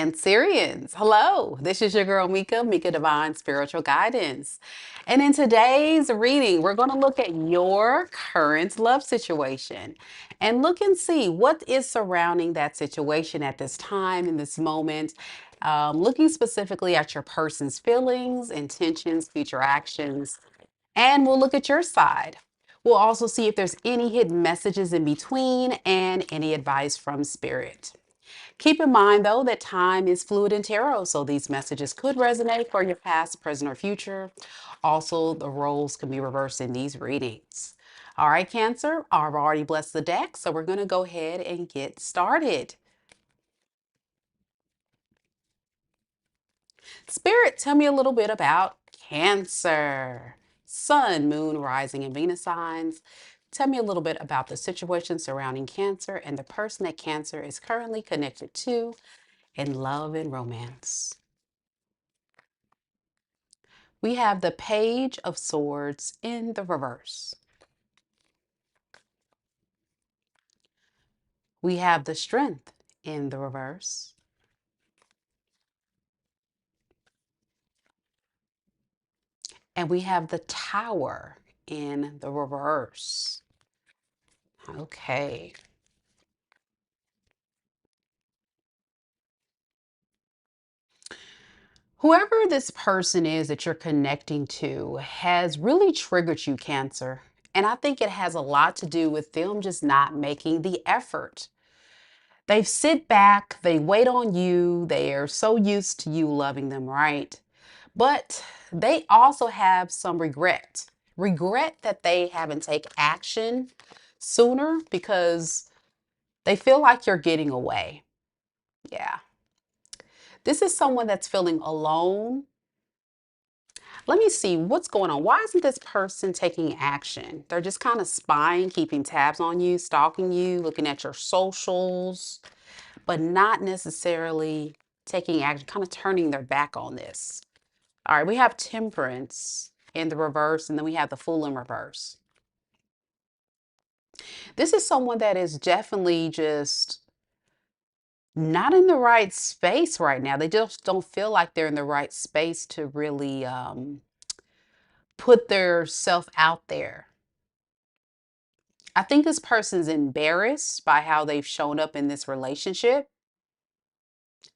Cancerians, hello. This is your girl Mika, Mika Divine Spiritual Guidance. And in today's reading, we're going to look at your current love situation and look and see what is surrounding that situation at this time, in this moment. Looking specifically at your person's feelings, intentions, future actions, and we'll look at your side. We'll also see if there's any hidden messages in between and any advice from spirit. Keep in mind, though, that time is fluid in tarot, so these messages could resonate for your past, present, or future. Also, the roles can be reversed in these readings. All right, Cancer, I've already blessed the deck, so we're going to go ahead and get started. Spirit, tell me a little bit about Cancer. Sun, Moon, Rising, and Venus signs. Tell me a little bit about the situation surrounding Cancer and the person that Cancer is currently connected to in love and romance. We have the Page of Swords in the reverse. We have the Strength in the reverse. And we have the Tower in the reverse. Okay. Whoever this person is that you're connecting to has really triggered you, Cancer. And I think it has a lot to do with them just not making the effort. They sit back, they wait on you, they are so used to you loving them, right? But they also have some regret. Regret that they haven't taken action sooner because they feel like you're getting away. Yeah. This is someone that's feeling alone. Let me see what's going on. Why isn't this person taking action? They're just kind of spying, keeping tabs on you, stalking you, looking at your socials, but not necessarily taking action, kind of turning their back on this. All right, we have Temperance in the reverse, and then we have the Fool in reverse. This is someone that is definitely just not in the right space right now. They just don't feel like they're in the right space to really put their self out there. I think this person's embarrassed by how they've shown up in this relationship.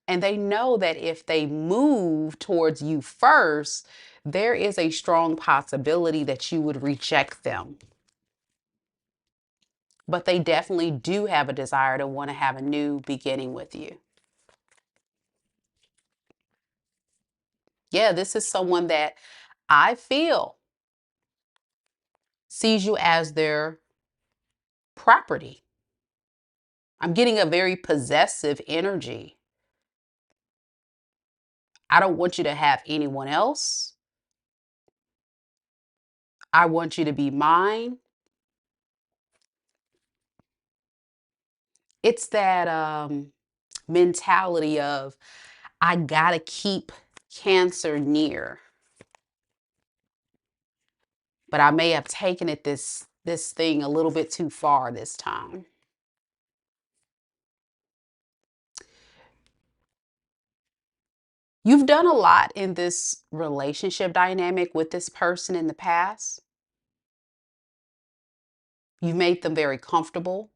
And they know that if they move towards you first, there is a strong possibility that you would reject them. But they definitely do have a desire to want to have a new beginning with you. Yeah, this is someone that I feel sees you as their property. I'm getting a very possessive energy. I don't want you to have anyone else. I want you to be mine. It's that mentality of, I gotta keep Cancer near. But I may have taken it this thing a little bit too far this time. You've done a lot in this relationship dynamic with this person in the past. You've made them very comfortable.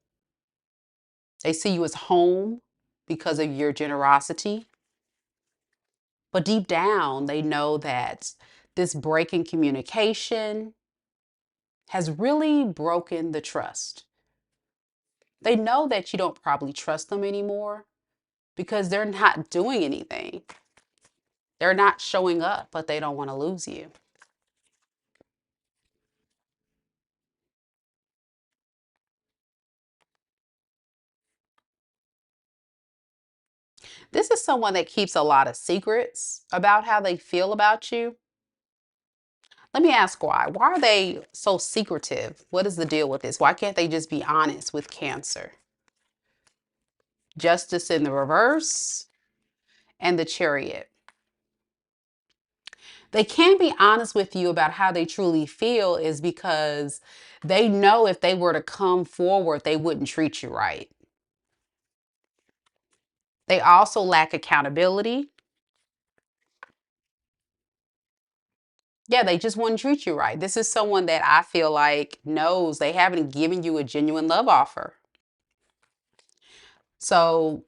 They see you as home because of your generosity. But deep down, they know that this break in communication has really broken the trust. They know that you don't probably trust them anymore because they're not doing anything. They're not showing up, but they don't want to lose you. This is someone that keeps a lot of secrets about how they feel about you. Let me ask why. Why are they so secretive? What is the deal with this? Why can't they just be honest with Cancer? Justice in the reverse and the Chariot. They can't be honest with you about how they truly feel is because they know if they were to come forward, they wouldn't treat you right. They also lack accountability. Yeah, they just wouldn't treat you right. This is someone that I feel like knows they haven't given you a genuine love offer. So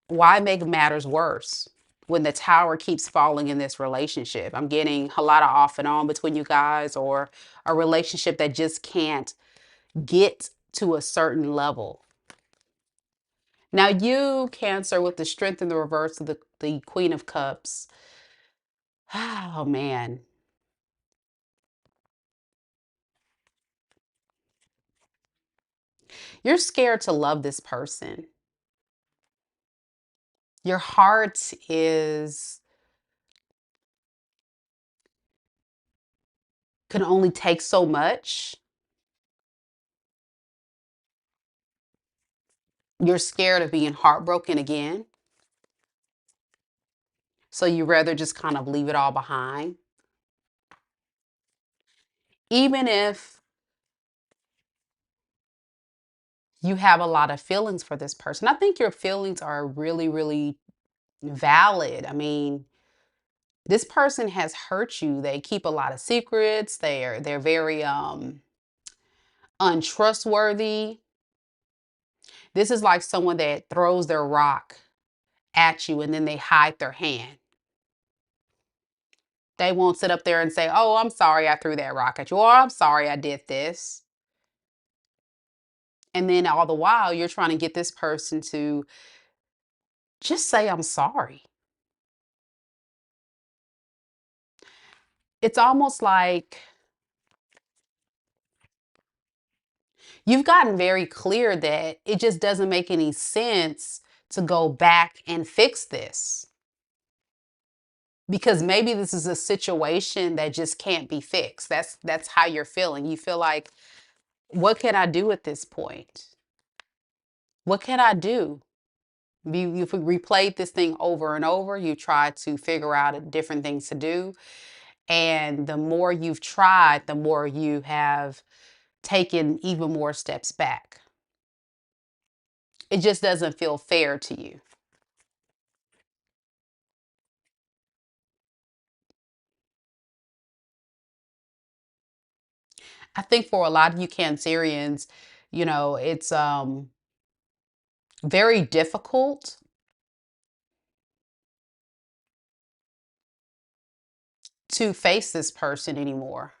why make matters worse when the tower keeps falling in this relationship? I'm getting a lot of off and on between you guys, or a relationship that just can't get to a certain level. Now, you, Cancer, with the strength in the reverse of the Queen of Cups. Oh, man. You're scared to love this person. Your heart is can only take so much. You're scared of being heartbroken again. So you rather just kind of leave it all behind. Even if you have a lot of feelings for this person, I think your feelings are really, really valid. I mean, this person has hurt you. They keep a lot of secrets. They're very untrustworthy. This is like someone that throws their rock at you and then they hide their hand. They won't sit up there and say, "Oh, I'm sorry I threw that rock at you," or "I'm sorry I did this." And then all the while, you're trying to get this person to just say, "I'm sorry." It's almost like you've gotten very clear that it just doesn't make any sense to go back and fix this, because maybe this is a situation that just can't be fixed. That's how you're feeling. You feel like, what can I do at this point? What can I do? You've replayed this thing over and over. You try to figure out different things to do. And the more you've tried, the more you have taken even more steps back. It just doesn't feel fair to you. I think for a lot of you Cancerians, it's very difficult to face this person anymore.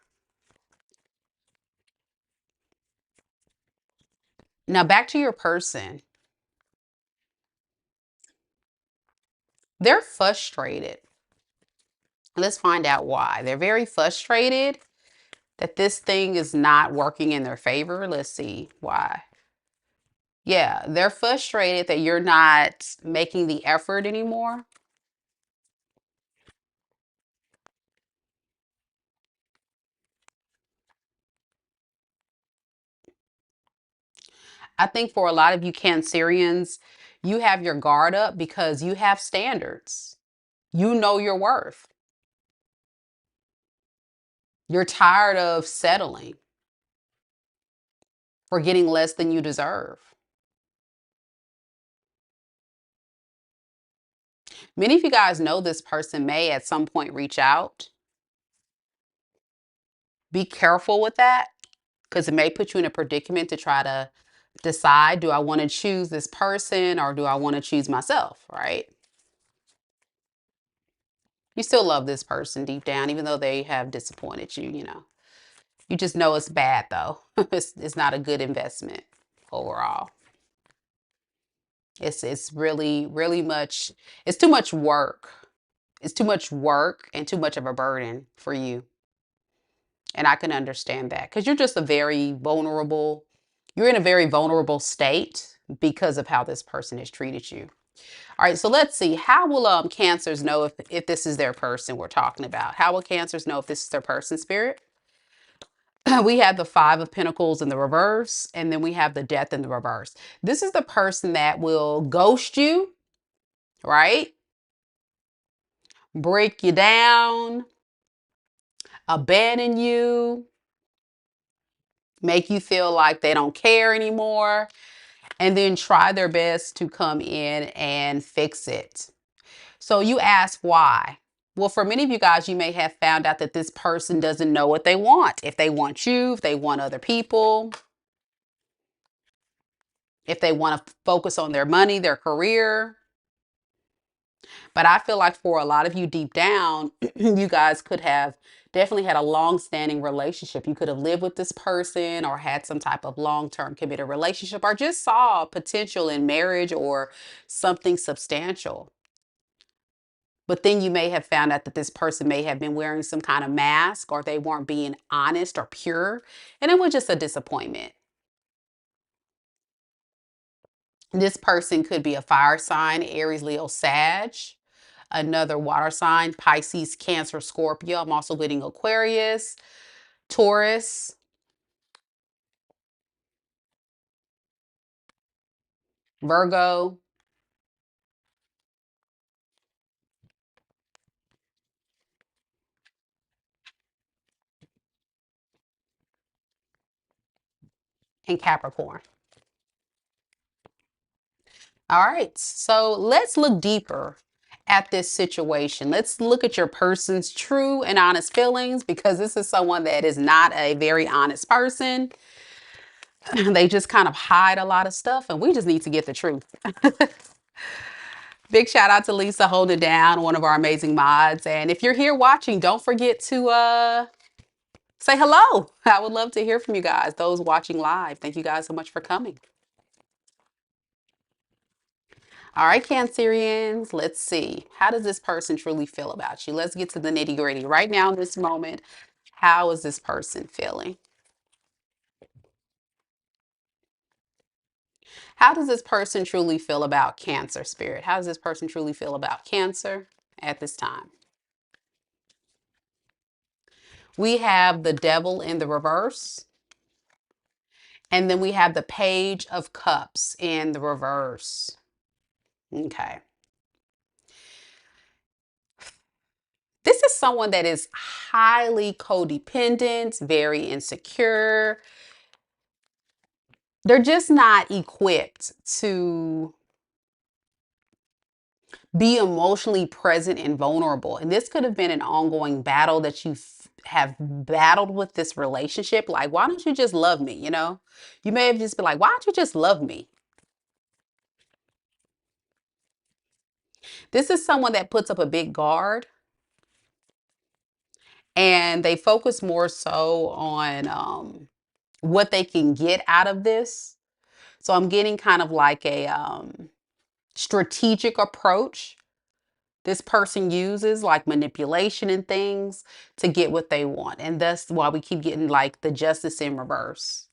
Now, back to your person. They're frustrated. Let's find out why. They're very frustrated that this thing is not working in their favor. Let's see why. Yeah, they're frustrated that you're not making the effort anymore. I think for a lot of you Cancerians, you have your guard up because you have standards. You know your worth. You're tired of settling for getting less than you deserve. Many of you guys know this person may at some point reach out. Be careful with that, because it may put you in a predicament to try to decide, do I want to choose this person or do I want to choose myself, right? You still love this person deep down, even though they have disappointed you. You just know it's bad though. It's not a good investment overall. It's really, really much, it's too much work. It's too much work and too much of a burden for you. And I can understand that because you're in a very vulnerable state because of how this person has treated you. All right, so let's see. How will Cancers know if this is their person we're talking about? How will Cancers know if this is their person, Spirit? We have the Five of Pentacles in the reverse, and then we have the Death in the reverse. This is the person that will ghost you, right? Break you down, abandon you, make you feel like they don't care anymore. and then try their best to come in and fix it. So you ask why. Well, for many of you guys, you may have found out that this person doesn't know what they want. If they want you, if they want other people, if they want to focus on their money, their career. But I feel like for a lot of you deep down, you guys could have definitely had a long-standing relationship. You could have lived with this person or had some type of long-term committed relationship or just saw potential in marriage or something substantial. But then you may have found out that this person may have been wearing some kind of mask or they weren't being honest or pure. And it was just a disappointment. This person could be a fire sign, Aries, Leo, Sag. Another water sign, Pisces, Cancer, Scorpio. I'm also getting Aquarius, Taurus, Virgo, and Capricorn. All right, so let's look deeper at this situation. Let's look at your person's true and honest feelings because this is someone that is not a very honest person. They just kind of hide a lot of stuff and we just need to get the truth. Big shout out to Lisa holding it down, one of our amazing mods. And if you're here watching, don't forget to say hello. I would love to hear from you guys, those watching live. Thank you guys so much for coming. All right, Cancerians, let's see. How does this person truly feel about you? Let's get to the nitty gritty. Right now, in this moment, how is this person feeling? How does this person truly feel about Cancer, Spirit? How does this person truly feel about Cancer at this time? We have the Devil in the reverse. And then we have the Page of Cups in the reverse. Okay. This is someone that is highly codependent, very insecure. They're just not equipped to be emotionally present and vulnerable. And this could have been an ongoing battle that you have battled with this relationship. Like, why don't you just love me? You know, you may have just been like, why don't you just love me? This is someone that puts up a big guard and they focus more so on what they can get out of this. So I'm getting kind of like a strategic approach this person uses, like manipulation and things to get what they want. And that's why we keep getting like the Justice in reverse.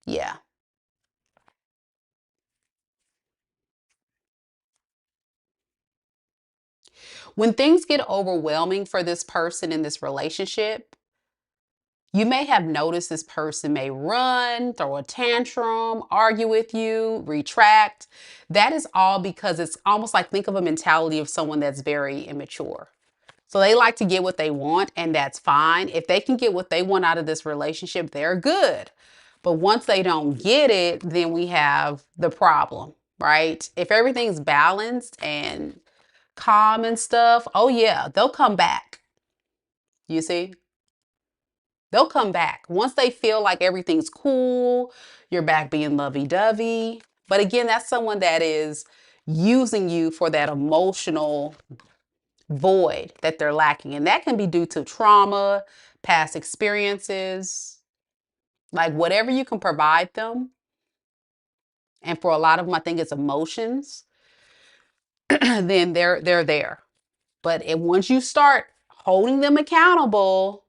Yeah. When things get overwhelming for this person in this relationship, you may have noticed this person may run, throw a tantrum, argue with you, retract. That is all because it's almost like think of a mentality of someone that's very immature. So they like to get what they want, and that's fine. If they can get what they want out of this relationship, they're good. But once they don't get it, then we have the problem, right? If everything's balanced and calm and stuff, oh yeah, they'll come back. You see? They'll come back. Once they feel like everything's cool, you're back being lovey-dovey. But again, that's someone that is using you for that emotional void that they're lacking. And that can be due to trauma, past experiences, like whatever you can provide them. And for a lot of them, I think it's emotions, then they're there. But once you start holding them accountable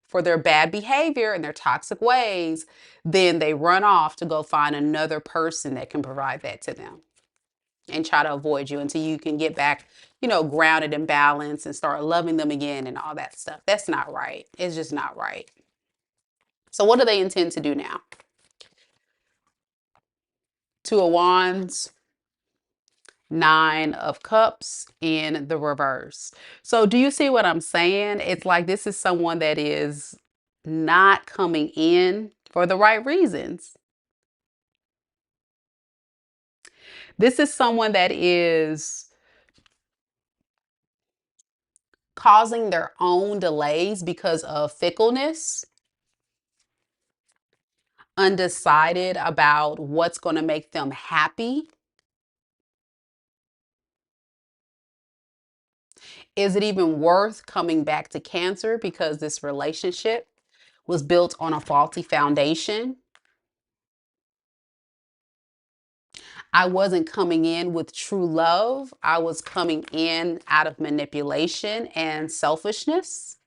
for their bad behavior and their toxic ways, then they run off to go find another person that can provide that to them and try to avoid you until you can get back, you know, grounded and balanced and start loving them again and all that stuff. That's not right. It's just not right. So what do they intend to do now? Two of Wands, Nine of Cups in the reverse. So do you see what I'm saying? It's like this is someone that is not coming in for the right reasons. This is someone that is causing their own delays because of fickleness, undecided about what's going to make them happy. Is it even worth coming back to Cancer because this relationship was built on a faulty foundation? I wasn't coming in with true love. I was coming in out of manipulation and selfishness.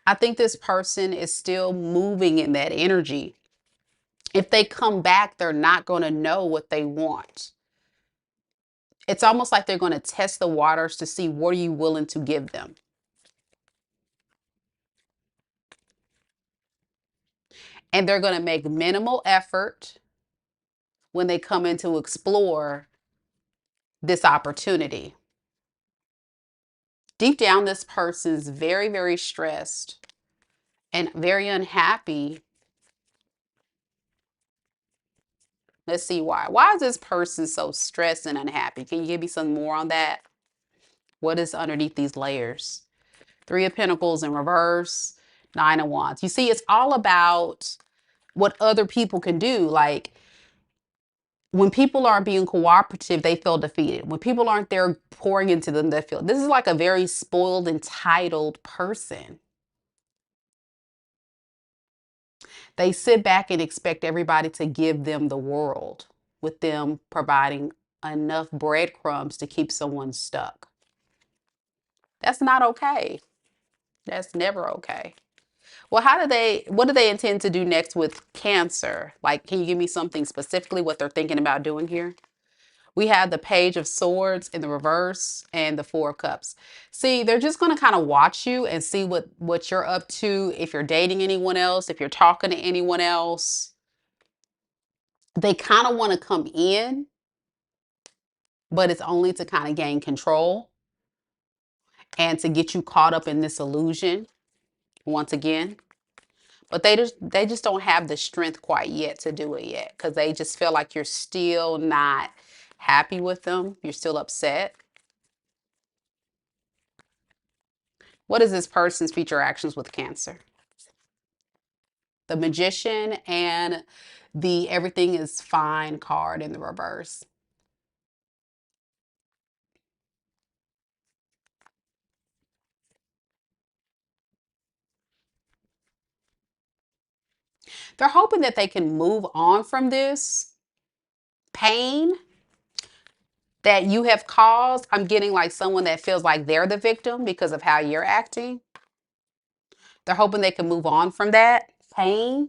I think this person is still moving in that energy. If they come back, they're not going to know what they want. It's almost like they're going to test the waters to see what are you willing to give them. And they're going to make minimal effort when they come in to explore this opportunity. Deep down, this person's very, very stressed and very unhappy. Let's see why. Why is this person so stressed and unhappy? Can you give me some more on that? What is underneath these layers? Three of Pentacles in reverse, Nine of Wands. You see, it's all about what other people can do. Like when people aren't being cooperative, they feel defeated. When people aren't there pouring into them, they feel this is like a very spoiled, entitled person. They sit back and expect everybody to give them the world, with them providing enough breadcrumbs to keep someone stuck. That's not okay. That's never okay. Well, what do they intend to do next with Cancer? Like, can you give me something specifically what they're thinking about doing here? We have the Page of Swords in the reverse and the Four of Cups. See, they're just going to kind of watch you and see what you're up to, if you're dating anyone else, if you're talking to anyone else. They kind of want to come in, but it's only to kind of gain control and to get you caught up in this illusion once again. But they just don't have the strength quite yet to do it yet because they just feel like you're still not happy with them. You're still upset. What is this person's future actions with Cancer? The Magician and the Everything is Fine card in the reverse. They're hoping that they can move on from this pain that you have caused. I'm getting like someone that feels like they're the victim because of how you're acting. They're hoping they can move on from that pain.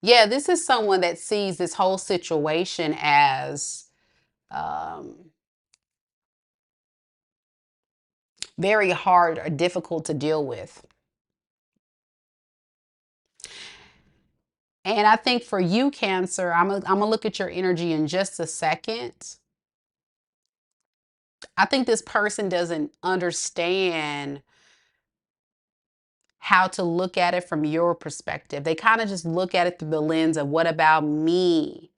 Yeah, this is someone that sees this whole situation as um, very hard or difficult to deal with. And I think for you, Cancer, I'm gonna look at your energy in just a second. I think this person doesn't understand how to look at it from your perspective. They kind of just look at it through the lens of what about me?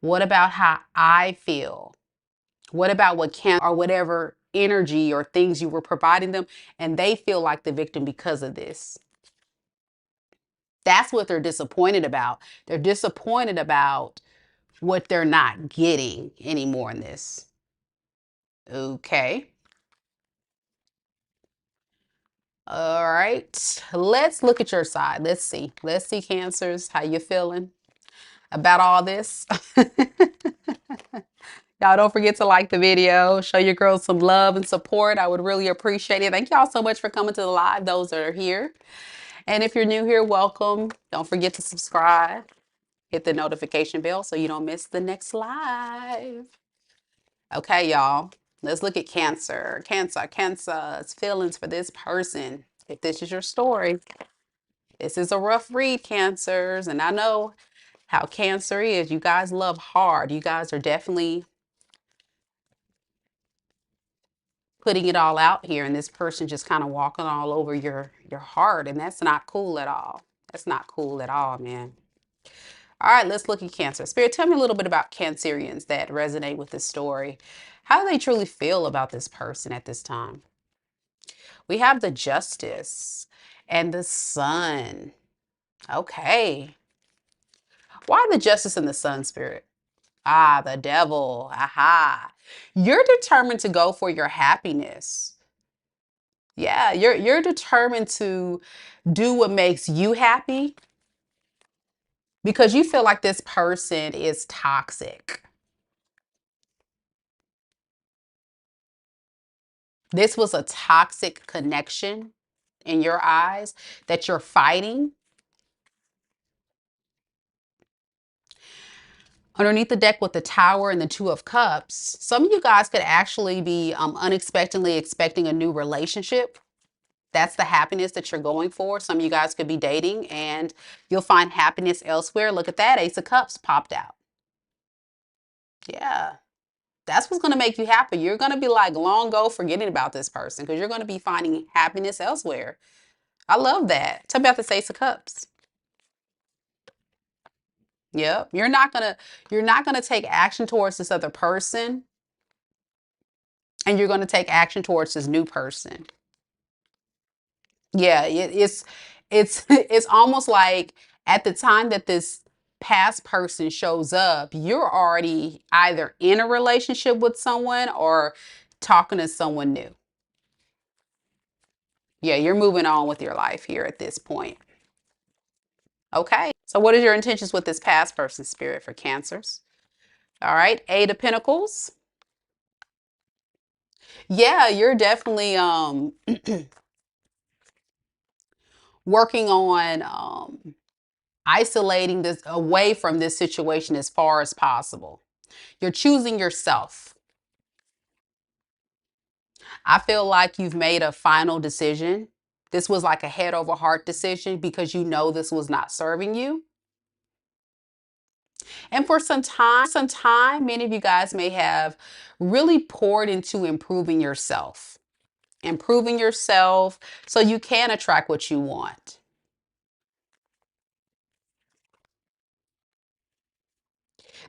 What about how I feel? What about what can or whatever energy or things you were providing them? And they feel like the victim because of this. That's what they're disappointed about. They're disappointed about what they're not getting anymore in this. Okay. All right. Let's look at your side. Let's see. Let's see, Cancers. How you feeling about all this? Y'all don't forget to like the video. Show your girls some love and support. I would really appreciate it. Thank y'all so much for coming to the live, those that are here. And if you're new here, welcome. Don't forget to subscribe. Hit the notification bell so you don't miss the next live. Okay, y'all. Let's look at Cancer. Cancer's feelings for this person. If this is your story, this is a rough read, Cancers. And I know how Cancer is. You guys love hard. You guys are definitely putting it all out here, and this person just kind of walking all over your heart, and that's not cool at all. That's not cool at all, man. All right, let's look at Cancer. Spirit, tell me a little bit about Cancerians that resonate with this story. How do they truly feel about this person at this time? We have the Justice and the Sun. Okay. Why the Justice and the Sun, Spirit? Ah, the Devil. Aha. You're determined to go for your happiness. Yeah, you're determined to do what makes you happy because you feel like this person is toxic. This was a toxic connection in your eyes that you're fighting. Underneath the deck with the Tower and the Two of Cups, some of you guys could actually be unexpectedly expecting a new relationship. That's the happiness that you're going for. Some of you guys could be dating and you'll find happiness elsewhere. Look at that. Ace of Cups popped out. Yeah. That's what's going to make you happy. You're going to be like long go forgetting about this person because you're going to be finding happiness elsewhere. I love that. Tell me about the Ace of Cups. Yep. You're not gonna take action towards this other person, and you're gonna take action towards this new person. Yeah, it's it's almost like at the time that this past person shows up, you're already either in a relationship with someone or talking to someone new. Yeah, you're moving on with your life here at this point. Okay. So what is your intentions with this past person, Spirit, for Cancers? All right, Eight of Pentacles. Yeah, you're definitely working on isolating this away from this situation as far as possible. You're choosing yourself. I feel like you've made a final decision. This was like a head over heart decision because you know this was not serving you. And for some time, many of you guys may have really poured into improving yourself so you can attract what you want.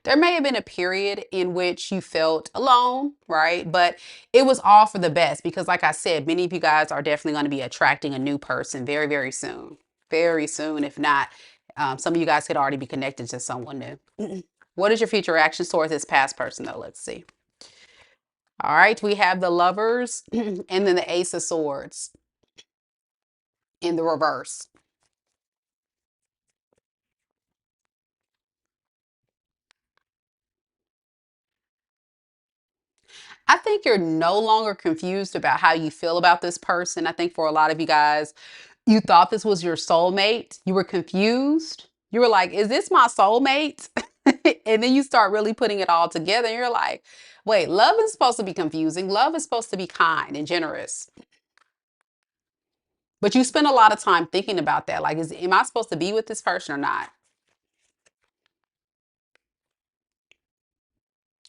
There may have been a period in which you felt alone, right? But it was all for the best because, like I said, many of you guys are definitely going to be attracting a new person very, very soon. Very soon. If not, some of you guys could already be connected to someone new. What is your future actions towards this past person, though? Let's see. All right, we have the Lovers and then the Ace of Swords in the reverse. I think you're no longer confused about how you feel about this person. I think for a lot of you guys, you thought this was your soulmate. You were confused. You were like, is this my soulmate? And then you start really putting it all together. And you're like, wait, love is supposed to be confusing. Love is supposed to be kind and generous. But you spend a lot of time thinking about that. Like, am I supposed to be with this person or not?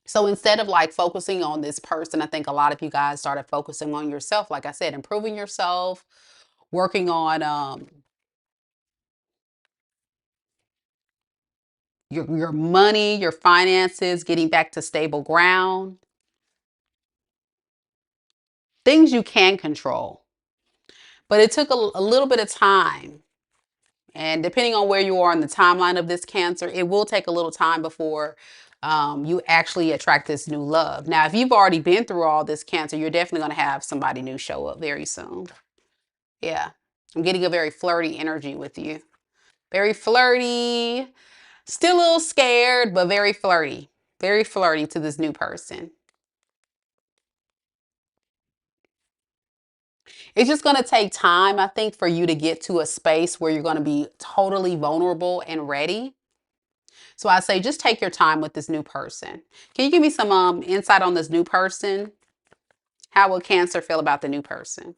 So instead of like focusing on this person, I think a lot of you guys started focusing on yourself. Like I said, improving yourself, working on your money, your finances, getting back to stable ground, things you can control. But it took a little bit of time. And depending on where you are in the timeline of this Cancer, it will take a little time before you actually attract this new love. Now, if you've already been through all this Cancer, you're definitely going to have somebody new show up very soon. Yeah. I'm getting a very flirty energy with you. Very flirty. Still a little scared, but very flirty. Very flirty to this new person. It's just going to take time, I think, for you to get to a space where you're going to be totally vulnerable and ready. So I say just take your time with this new person. Can you give me some insight on this new person? How will Cancer feel about the new person?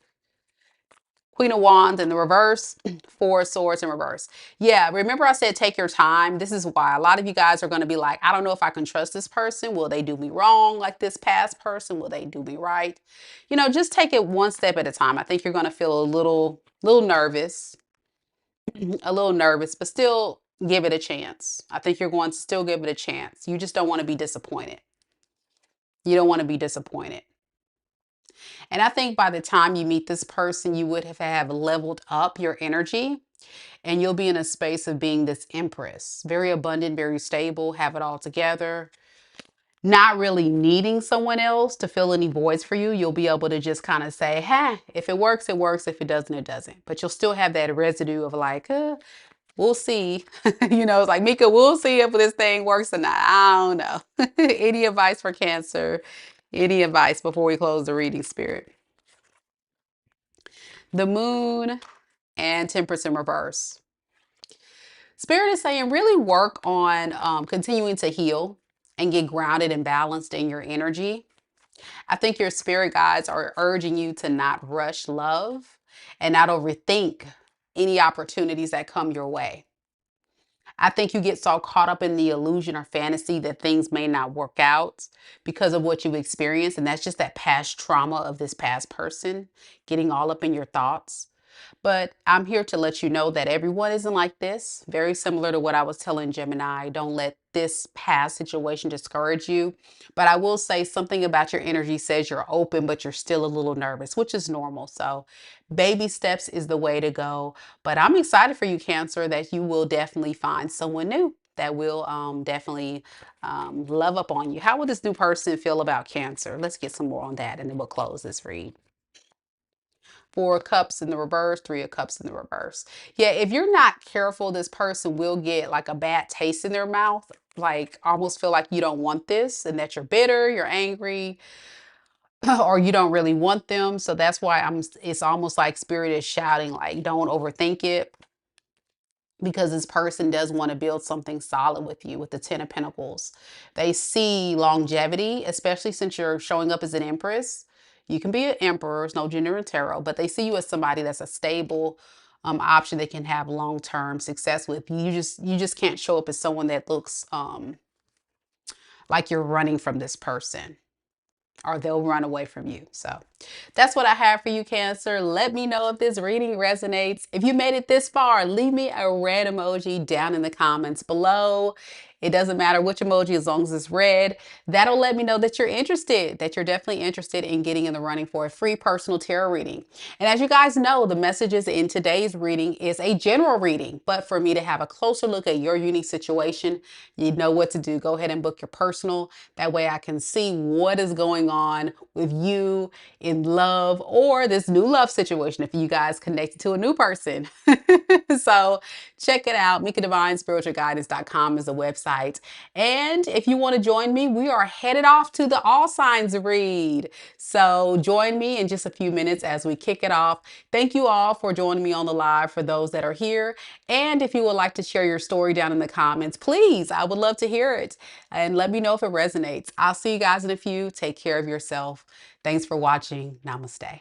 Queen of Wands in the reverse, Four of Swords in reverse. Yeah, remember I said take your time. This is why a lot of you guys are going to be like, I don't know if I can trust this person. Will they do me wrong like this past person? Will they do me right? You know, just take it one step at a time. I think you're going to feel a little nervous, a little nervous, but still give it a chance. I think you're going to still give it a chance. You just don't want to be disappointed. You don't want to be disappointed. And I think by the time you meet this person, you would have leveled up your energy and you'll be in a space of being this empress, very abundant, very stable, have it all together, not really needing someone else to fill any voids for you. You'll be able to just kind of say, hey, if it works, it works. If it doesn't, it doesn't. But you'll still have that residue of like, we'll see. You know, it's like, Mika, we'll see if this thing works or not. I don't know. Any advice for Cancer? Any advice before we close the reading, Spirit? The Moon and Temperance in reverse. Spirit is saying really work on continuing to heal and get grounded and balanced in your energy. I think your spirit guides are urging you to not rush love and not overthink any opportunities that come your way. I think you get so caught up in the illusion or fantasy that things may not work out because of what you've experienced. And that's just that past trauma of this past person getting all up in your thoughts. But I'm here to let you know that everyone isn't like this. Very similar to what I was telling Gemini. Don't let this past situation discourage you. But I will say something about your energy says you're open, but you're still a little nervous, which is normal. So baby steps is the way to go. But I'm excited for you, Cancer, that you will definitely find someone new that will definitely love up on you. How will this new person feel about Cancer? Let's get some more on that and then we'll close this read. Four of Cups in the reverse, Three of Cups in the reverse. Yeah, if you're not careful, this person will get like a bad taste in their mouth, like almost feel like you don't want this and that you're bitter, you're angry, or you don't really want them. So that's why it's almost like Spirit is shouting, like, don't overthink it, because this person does want to build something solid with you with the Ten of Pentacles. They see longevity, especially since you're showing up as an Empress. You can be an Emperor, it's no gender in tarot, but they see you as somebody that's a stable option they can have long-term success with. You just can't show up as someone that looks like you're running from this person, or they'll run away from you. So that's what I have for you, Cancer. Let me know if this reading resonates. If you made it this far, leave me a red emoji down in the comments below. It doesn't matter which emoji, as long as it's red. That'll let me know that you're interested, that you're definitely interested in getting in the running for a free personal tarot reading. And as you guys know, the messages in today's reading is a general reading, but for me to have a closer look at your unique situation, you know what to do. Go ahead and book your personal. That way I can see what is going on with you in love or this new love situation if you guys connected to a new person. So check it out. MikaDivineSpiritualGuidance.com is the website. And if you want to join me, we are headed off to the All Signs read. So join me in just a few minutes as we kick it off. Thank you all for joining me on the live, for those that are here. And if you would like to share your story down in the comments, please, I would love to hear it. And let me know if it resonates. I'll see you guys in a few. Take care of yourself. Thanks for watching. Namaste.